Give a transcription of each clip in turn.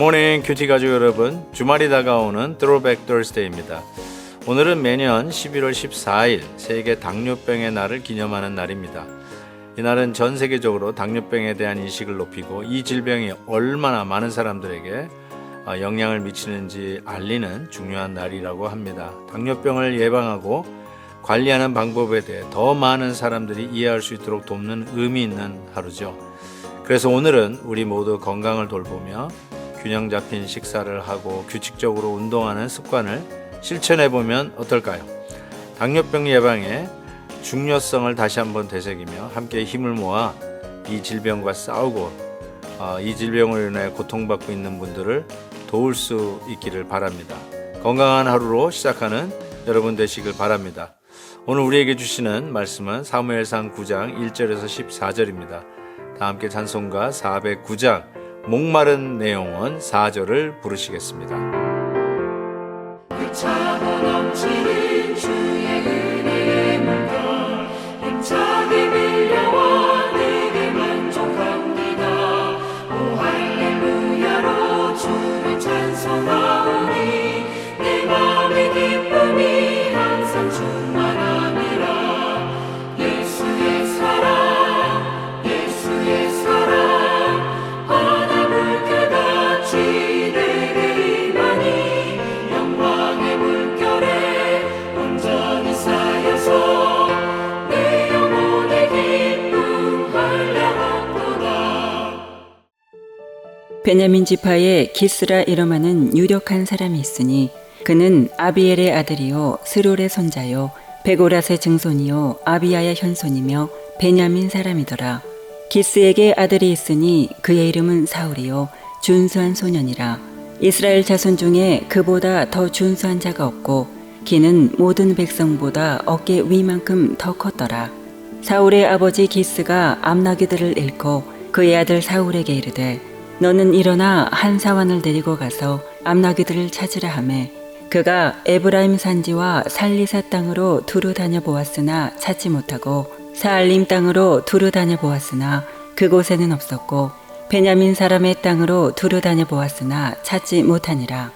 굿모닝 큐티 가족 여러분, 주말이 다가오는 Throwback Thursday입니다. 오늘은 매년 11월 14일 세계 당뇨병의 날을 기념하는 날입니다. 이날은 전 세계적으로 당뇨병에 대한 인식을 높이고 이 질병이 얼마나 많은 사람들에게 영향을 미치는지 알리는 중요한 날이라고 합니다. 당뇨병을 예방하고 관리하는 방법에 대해 더 많은 사람들이 이해할 수 있도록 돕는 의미 있는 하루죠. 그래서 오늘은 우리 모두 건강을 돌보며 균형 잡힌 식사를 하고 규칙적으로 운동하는 습관을 실천해보면 어떨까요? 당뇨병 예방의 중요성을 다시 한번 되새기며 함께 힘을 모아 이 질병과 싸우고 이 질병으로 인해 고통받고 있는 분들을 도울 수 있기를 바랍니다. 건강한 하루로 시작하는 여러분 되시길 바랍니다. 오늘 우리에게 주시는 말씀은 사무엘상 9장 1절에서 14절입니다. 다 함께 찬송가 409장 목마른 내용은 4절을 부르시겠습니다. 차고 넘치는 주의 은혜의 물결 힘차게 밀려와 내게 만족합니다. 오 할렐루야로 주를 찬송하오니 내 마음의 기쁨이 항상 충만하니라. 예수의 사랑 예수의 사랑 바다 물결같이 내게 임하니 영광의 물결에 온전히 쌓여서 내 영혼의 기쁨 한량없도다. 베냐민 지파에 기스라 이름하는 유력한 사람이 있으니 그는 아비엘의 아들이요 스롤의 손자요 베고라스의 증손이요 아비야의 현손이며 베냐민 사람이더라. 기스에게 아들이 있으니 그의 이름은 사울이요 준수한 소년이라. 이스라엘 자손 중에 그보다 더 준수한 자가 없고 그는 모든 백성보다 어깨 위만큼 더 컸더라. 사울의 아버지 기스가 암나귀들을 잃고 그의 아들 사울에게 이르되 너는 일어나 한 사환을 데리고 가서 암나귀들을 찾으라 하매 그가 에브라임 산지와 살리사 땅으로 두루 다녀보았으나 찾지 못하고 사알림 땅으로 두루 다녀보았으나 그곳에는 없었고 베냐민 사람의 땅으로 두루 다녀보았으나 찾지 못하니라.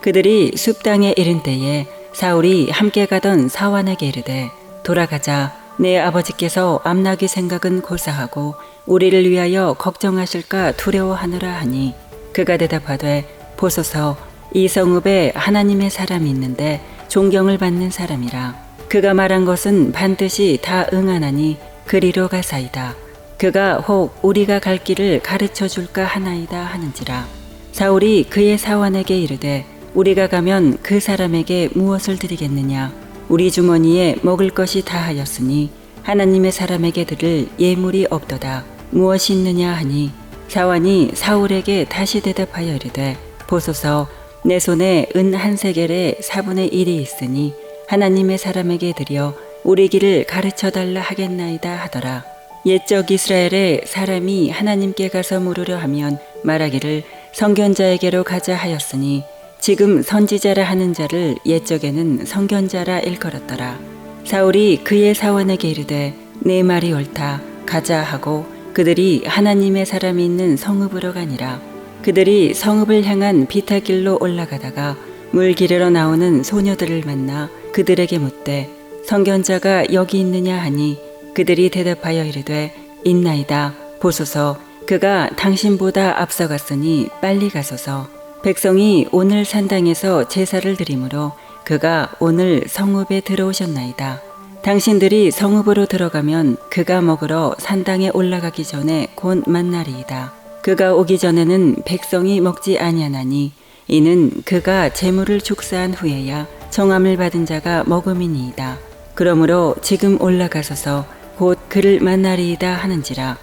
그들이 숲 땅에 이른 때에 사울이 함께 가던 사환에게 이르되 돌아가자. 내 아버지께서 암나귀 생각은 고사하고 우리를 위하여 걱정하실까 두려워하느라 하니 그가 대답하되 보소서 이 성읍에 하나님의 사람이 있는데 존경을 받는 사람이라. 그가 말한 것은 반드시 다 응하나니 그리로 가사이다. 그가 혹 우리가 갈 길을 가르쳐 줄까 하나이다 하는지라. 사울이 그의 사환에게 이르되 우리가 가면 그 사람에게 무엇을 드리겠느냐. 우리 주머니에 먹을 것이 다하였으니 하나님의 사람에게 드릴 예물이 없도다. 무엇이 있느냐 하니 사환이 사울에게 다시 대답하여 이르되 보소서 내 손에 은 한 세겔의 4분의 1이 있으니 하나님의 사람에게 드려 우리 길을 가르쳐 달라 하겠나이다 하더라. 옛적 이스라엘의 사람이 하나님께 가서 물으려 하면 말하기를 선견자에게로 가자 하였으니 지금 선지자라 하는 자를 옛적에는 선견자라 일컬었더라. 사울이 그의 사원에게 이르되 내 말이 옳다. 가자 하고 그들이 하나님의 사람이 있는 성읍으로 가니라. 그들이 성읍을 향한 비탈길로 올라가다가 물 기르러 나오는 소녀들을 만나 그들에게 묻되 선견자가 여기 있느냐 하니 그들이 대답하여 이르되 있나이다. 보소서 그가 당신보다 앞서갔으니 빨리 가소서. 백성이 오늘 산당에서 제사를 드리므로 그가 오늘 성읍에 들어오셨나이다. 당신들이 성읍으로 들어가면 그가 먹으러 산당에 올라가기 전에 곧 만나리이다. 그가 오기 전에는 백성이 먹지 아니하나니 이는 그가 재물을 축사한 후에야 정함을 받은 자가 먹음이니이다. 그러므로 지금 올라가소서 곧 그를 만나리이다 하는지라.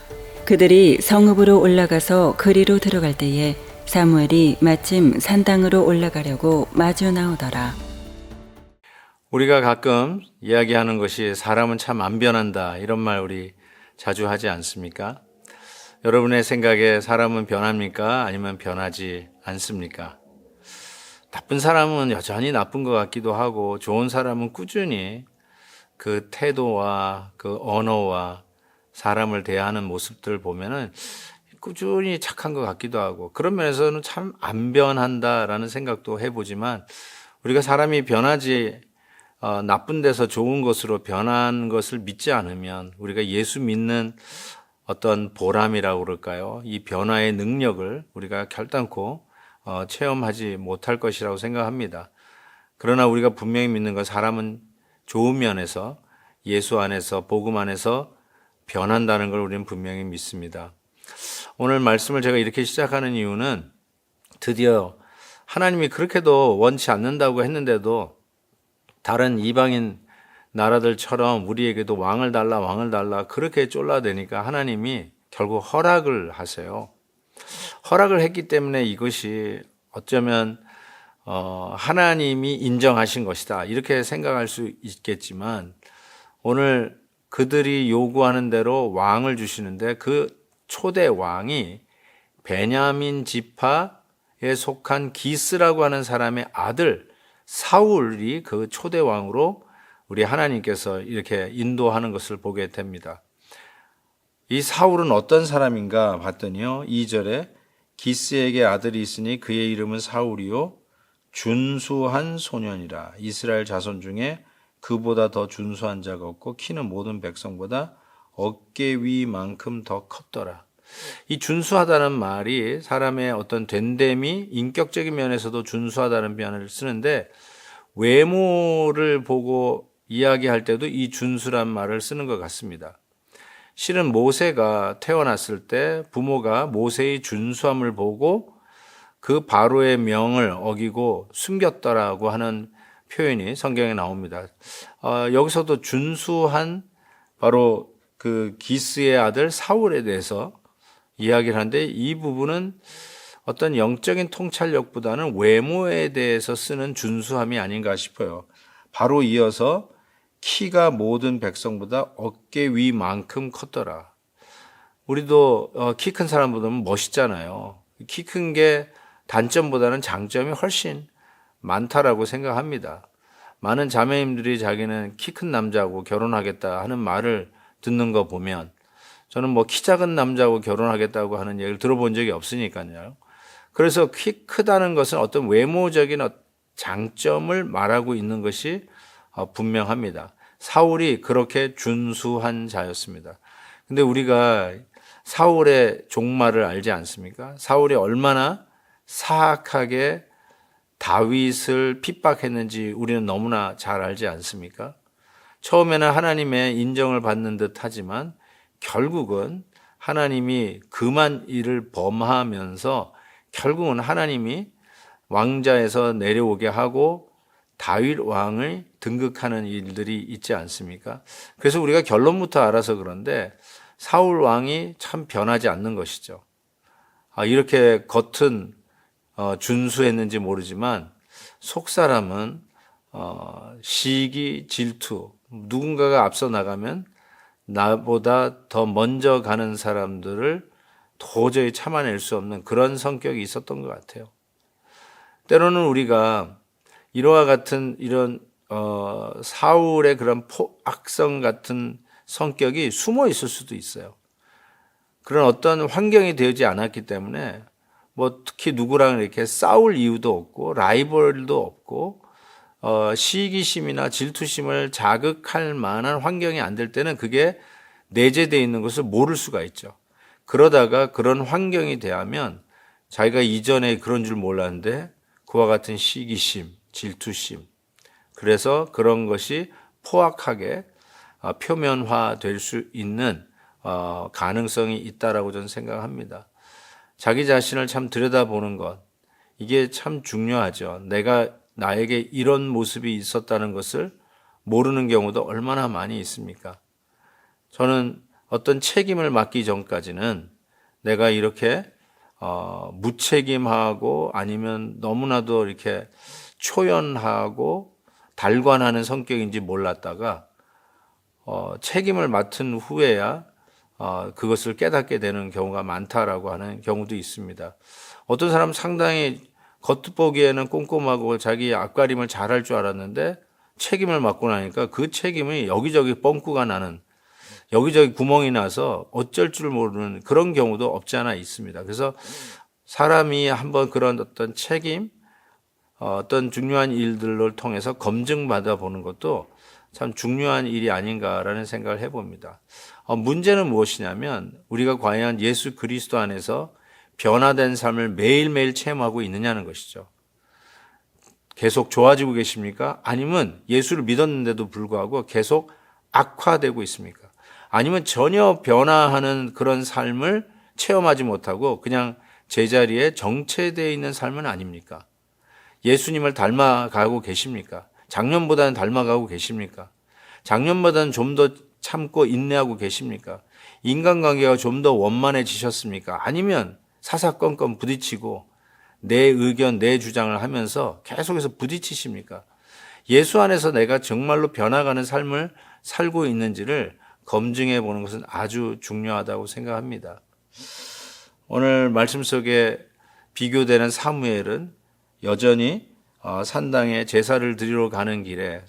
그들이 성읍으로 올라가서 그리로 들어갈 때에 사무엘이 마침 산당으로 올라가려고 마주 나오더라. 우리가 가끔 이야기하는 것이 사람은 참 안 변한다 이런 말 우리 자주 하지 않습니까? 여러분의 생각에 사람은 변합니까? 아니면 변하지 않습니까? 나쁜 사람은 여전히 나쁜 것 같기도 하고 좋은 사람은 꾸준히 그 태도와 그 언어와 사람을 대하는 모습들 보면은 꾸준히 착한 것 같기도 하고 그런 면에서는 참 안 변한다라는 생각도 해보지만 우리가 사람이 변하지 나쁜 데서 좋은 것으로 변한 것을 믿지 않으면 우리가 예수 믿는 어떤 보람이라고 그럴까요? 이 변화의 능력을 우리가 결단코 체험하지 못할 것이라고 생각합니다. 그러나 우리가 분명히 믿는 건 사람은 좋은 면에서 예수 안에서 복음 안에서 변한다는 걸 우리는 분명히 믿습니다. 오늘 말씀을 제가 이렇게 시작하는 이유는 드디어 하나님이 그렇게도 원치 않는다고 했는데도 다른 이방인 나라들처럼 우리에게도 왕을 달라 그렇게 쫄라대니까 하나님이 결국 허락을 하세요. 허락을 했기 때문에 이것이 어쩌면 하나님이 인정하신 것이다 이렇게 생각할 수 있겠지만 오늘 그들이 요구하는 대로 왕을 주시는데 그 초대 왕이 베냐민 지파에 속한 기스라고 하는 사람의 아들 사울이 그 초대 왕으로 우리 하나님께서 이렇게 인도하는 것을 보게 됩니다. 이 사울은 어떤 사람인가 봤더니요. 2절에 기스에게 아들이 있으니 그의 이름은 사울이요 준수한 소년이라. 이스라엘 자손 중에 그보다 더 준수한 자가 없고 키는 모든 백성보다 어깨 위만큼 더 컸더라. 이 준수하다는 말이 사람의 어떤 된됨이 인격적인 면에서도 준수하다는 표현을 쓰는데 외모를 보고 이야기할 때도 이 준수란 말을 쓰는 것 같습니다. 실은 모세가 태어났을 때 부모가 모세의 준수함을 보고 그 바로의 명을 어기고 숨겼더라고 하는 표현이 성경에 나옵니다. 여기서도 준수한 바로 그 기스의 아들 사울에 대해서 이야기를 하는데 이 부분은 어떤 영적인 통찰력보다는 외모에 대해서 쓰는 준수함이 아닌가 싶어요. 바로 이어서 키가 모든 백성보다 어깨 위만큼 컸더라. 우리도 키 큰 사람 보면 멋있잖아요. 키 큰 게 단점보다는 장점이 훨씬 많다라고 생각합니다. 많은 자매님들이 자기는 키 큰 남자하고 결혼하겠다 하는 말을 듣는 거 보면 저는 뭐 키 작은 남자하고 결혼하겠다고 하는 얘기를 들어본 적이 없으니까요. 그래서 키 크다는 것은 어떤 외모적인 장점을 말하고 있는 것이 분명합니다. 사울이 그렇게 준수한 자였습니다. 근데 우리가 사울의 종말을 알지 않습니까? 사울이 얼마나 사악하게 다윗을 핍박했는지 우리는 너무나 잘 알지 않습니까? 처음에는 하나님의 인정을 받는 듯 하지만 결국은 하나님이 금한 일을 범하면서 결국은 하나님이 왕자에서 내려오게 하고 다윗 왕을 등극하는 일들이 있지 않습니까? 그래서 우리가 결론부터 알아서 그런데 사울 왕이 참 변하지 않는 것이죠. 이렇게 겉은 준수했는지 모르지만 속 사람은 시기, 질투, 누군가가 앞서 나가면 나보다 더 먼저 가는 사람들을 도저히 참아낼 수 없는 그런 성격이 있었던 것 같아요. 때로는 우리가 이와 같은 이런 사울의 그런 악성 같은 성격이 숨어 있을 수도 있어요. 그런 어떤 환경이 되지 않았기 때문에 뭐 특히 누구랑 이렇게 싸울 이유도 없고 라이벌도 없고 시기심이나 질투심을 자극할 만한 환경이 안 될 때는 그게 내재되어 있는 것을 모를 수가 있죠. 그러다가 그런 환경이 되면 자기가 이전에 그런 줄 몰랐는데 그와 같은 시기심, 질투심, 그래서 그런 것이 포악하게 표면화될 수 있는 가능성이 있다라고 저는 생각합니다. 자기 자신을 참 들여다보는 것, 이게 참 중요하죠. 내가 나에게 이런 모습이 있었다는 것을 모르는 경우도 얼마나 많이 있습니까? 저는 어떤 책임을 맡기 전까지는 내가 이렇게 무책임하고 아니면 너무나도 이렇게 초연하고 달관하는 성격인지 몰랐다가 책임을 맡은 후에야 그것을 깨닫게 되는 경우가 많다라고 하는 경우도 있습니다. 어떤 사람 상당히 겉보기에는 꼼꼼하고 자기 앞가림을 잘할 줄 알았는데 책임을 맡고 나니까 그 책임이 여기저기 뻥꾸가 나는 여기저기 구멍이 나서 어쩔 줄 모르는 그런 경우도 없지 않아 있습니다. 그래서 사람이 한번 그런 어떤 책임, 어떤 중요한 일들을 통해서 검증받아 보는 것도 참 중요한 일이 아닌가라는 생각을 해봅니다. 문제는 무엇이냐면 우리가 과연 예수 그리스도 안에서 변화된 삶을 매일매일 체험하고 있느냐는 것이죠. 계속 좋아지고 계십니까? 아니면 예수를 믿었는데도 불구하고 계속 악화되고 있습니까? 아니면 전혀 변화하는 그런 삶을 체험하지 못하고 그냥 제자리에 정체되어 있는 삶은 아닙니까? 예수님을 닮아가고 계십니까? 작년보다는 닮아가고 계십니까? 작년보다는 좀 더 참고 인내하고 계십니까? 인간관계가 좀 더 원만해지셨습니까? 아니면 사사건건 부딪히고 내 의견, 내 주장을 하면서 계속해서 부딪히십니까? 예수 안에서 내가 정말로 변화가는 삶을 살고 있는지를 검증해 보는 것은 아주 중요하다고 생각합니다. 오늘 말씀 속에 비교되는 사무엘은 여전히 산당에 제사를 드리러 가는 길에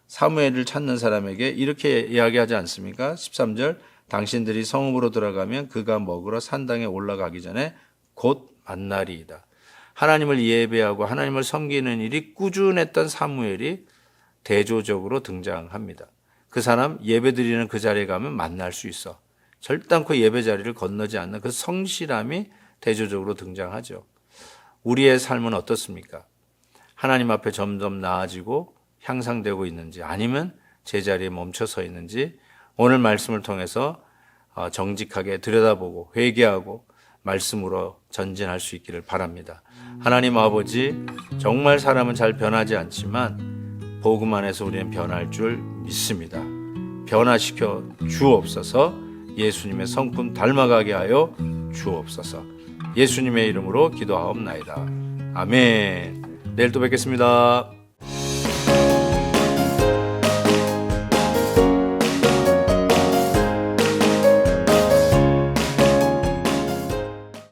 사무엘을 찾는 사람에게 이렇게 이야기하지 않습니까? 13절, 당신들이 성읍으로 들어가면 그가 먹으러 산당에 올라가기 전에 곧 만나리이다. 하나님을 예배하고 하나님을 섬기는 일이 꾸준했던 사무엘이 대조적으로 등장합니다. 그 사람 예배 드리는 그 자리에 가면 만날 수 있어. 절단코 예배 자리를 건너지 않는 그 성실함이 대조적으로 등장하죠. 우리의 삶은 어떻습니까? 하나님 앞에 점점 나아지고 향상되고 있는지 아니면 제자리에 멈춰서 있는지 오늘 말씀을 통해서 정직하게 들여다보고 회개하고 말씀으로 전진할 수 있기를 바랍니다. 하나님 아버지, 정말 사람은 잘 변하지 않지만 복음 안에서 우리는 변할 줄 믿습니다. 변화시켜 주옵소서. 예수님의 성품 닮아가게 하여 주옵소서. 예수님의 이름으로 기도하옵나이다. 아멘. 내일 또 뵙겠습니다.